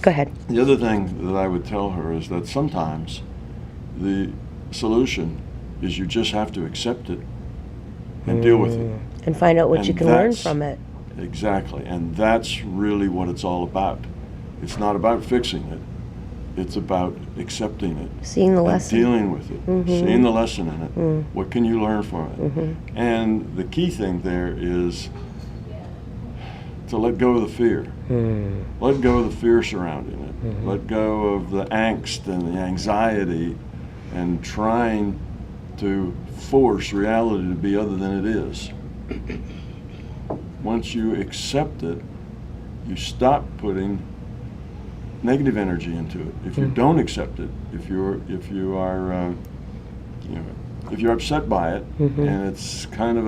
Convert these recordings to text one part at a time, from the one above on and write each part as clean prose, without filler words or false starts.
Go ahead. The other thing that I would tell her is that sometimes the solution is you just have to accept it and deal with it. And find out what And you can learn that's- from it. Exactly, and that's really what it's all about. It's not about fixing it. It's about accepting it. Seeing the and lesson. dealing with it, seeing the lesson in it. What can you learn from it? And the key thing there is to let go of the fear. Let go of the fear surrounding it. Let go of the angst and the anxiety and trying to force reality to be other than it is. Once you accept it, you stop putting negative energy into it. If you don't accept it, if you are if you're upset by it and it's kind of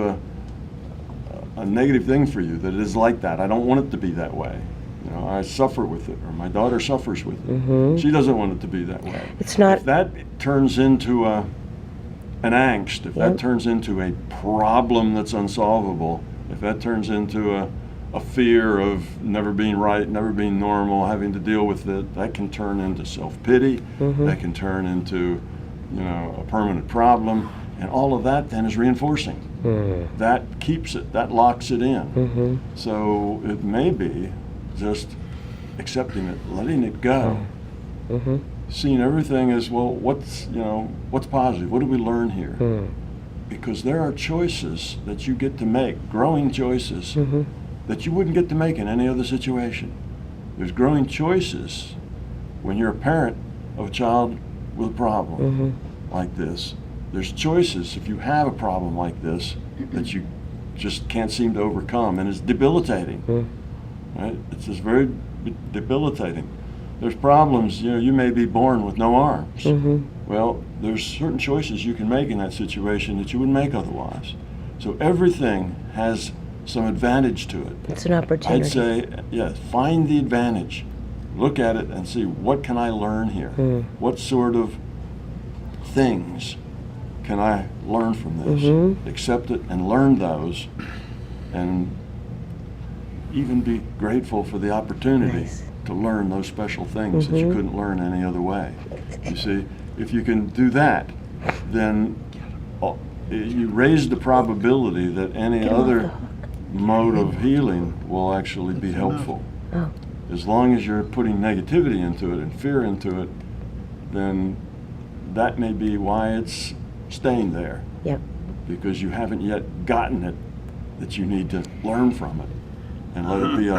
a negative thing for you, that it is like that. I don't want it to be that way. You know, I suffer with it, or my daughter suffers with it. She doesn't want it to be that way. It's not. If that turns into an angst, if that turns into a problem that's unsolvable, if that turns into a fear of never being right, never being normal, having to deal with it, that can turn into self-pity. That can turn into, a permanent problem. And all of that then is reinforcing. That keeps it, that locks it in. So it may be just accepting it, letting it go, seeing everything as, well, what's positive? What do we learn here? Because there are choices that you get to make, growing choices that you wouldn't get to make in any other situation. There's growing choices when you're a parent of a child with a problem like this. There's choices if you have a problem like this that you just can't seem to overcome, and it's debilitating. Right? It's just very debilitating. There's problems, you may be born with no arms. Well, there's certain choices you can make in that situation that you wouldn't make otherwise. So everything has some advantage to it. It's an opportunity. I'd say, yes, find the advantage. Look at it and see, what can I learn here? What sort of things can I learn from this? Accept it and learn those, and even be grateful for the opportunity to learn those special things that you couldn't learn any other way. You see, if you can do that, then you raise the probability that any other mode of healing will actually be helpful. As long as you're putting negativity into it and fear into it, then that may be why it's staying there. Because you haven't yet gotten it, that you need to learn from it and let it be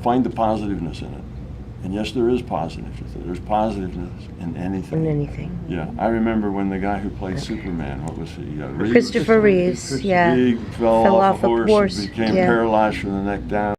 find the positiveness in it. And yes, there is positiveness. There's positiveness in anything. Yeah, I remember when the guy who played Superman, what was he? Christopher Reeves, He fell off a horse and became Yeah. paralyzed from the neck down.